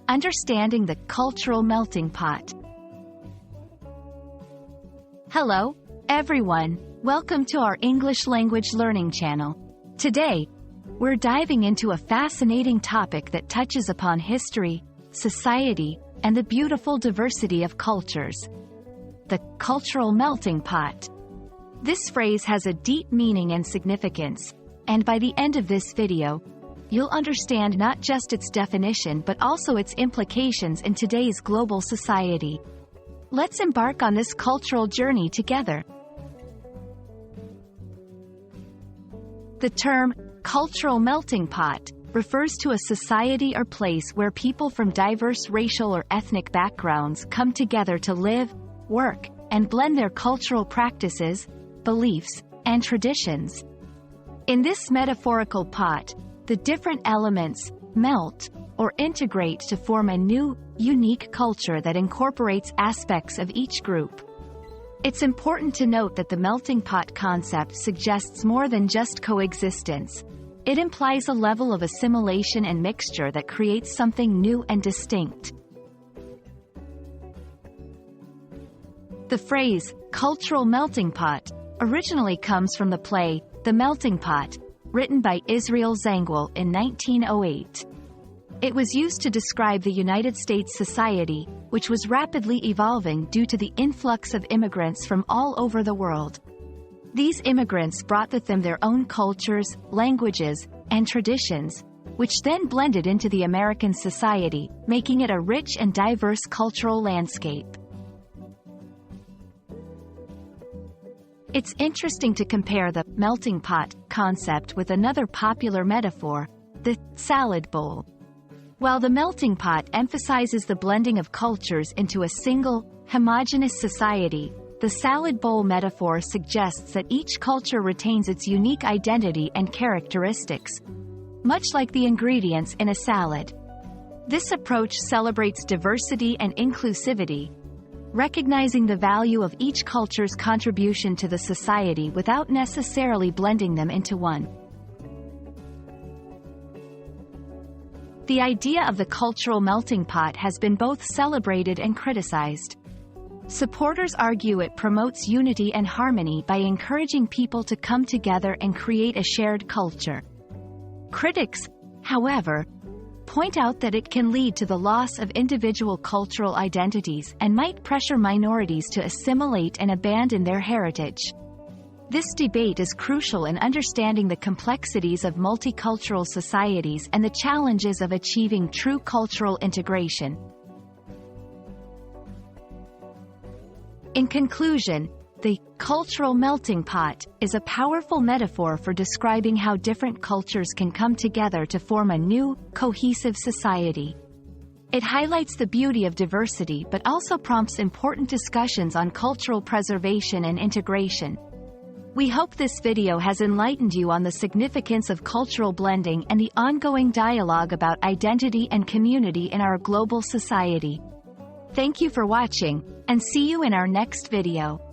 Understanding the Cultural Melting Pot. Hello, everyone. Welcome to our English language learning channel. Today, we're diving into a fascinating topic that touches upon history, society, and the beautiful diversity of cultures. The cultural melting pot. This phrase has a deep meaning and significance, and by the end of this video, you'll understand not just its definition but also its implications in today's global society. Let's embark on this cultural journey together. The term, cultural melting pot, refers to a society or place where people from diverse racial or ethnic backgrounds come together to live, work, and blend their cultural practices, beliefs, and traditions. In this metaphorical pot, the different elements melt or integrate to form a new, unique culture that incorporates aspects of each group. It's important to note that the melting pot concept suggests more than just coexistence. It implies a level of assimilation and mixture that creates something new and distinct. The phrase, cultural melting pot, originally comes from the play, The Melting Pot, written by Israel Zangwill in 1908. It was used to describe the United States society, which was rapidly evolving due to the influx of immigrants from all over the world. These immigrants brought with them their own cultures, languages, and traditions, which then blended into the American society, making it a rich and diverse cultural landscape. It's interesting to compare the melting pot concept with another popular metaphor, the salad bowl. While the melting pot emphasizes the blending of cultures into a single, homogeneous society, the salad bowl metaphor suggests that each culture retains its unique identity and characteristics, much like the ingredients in a salad. This approach celebrates diversity and inclusivity, recognizing the value of each culture's contribution to the society without necessarily blending them into one. The idea of the cultural melting pot has been both celebrated and criticized. Supporters argue it promotes unity and harmony by encouraging people to come together and create a shared culture. Critics, however, point out that it can lead to the loss of individual cultural identities and might pressure minorities to assimilate and abandon their heritage. This debate is crucial in understanding the complexities of multicultural societies and the challenges of achieving true cultural integration. In conclusion, the cultural melting pot is a powerful metaphor for describing how different cultures can come together to form a new, cohesive society. It highlights the beauty of diversity but also prompts important discussions on cultural preservation and integration. We hope this video has enlightened you on the significance of cultural blending and the ongoing dialogue about identity and community in our global society. Thank you for watching, and see you in our next video.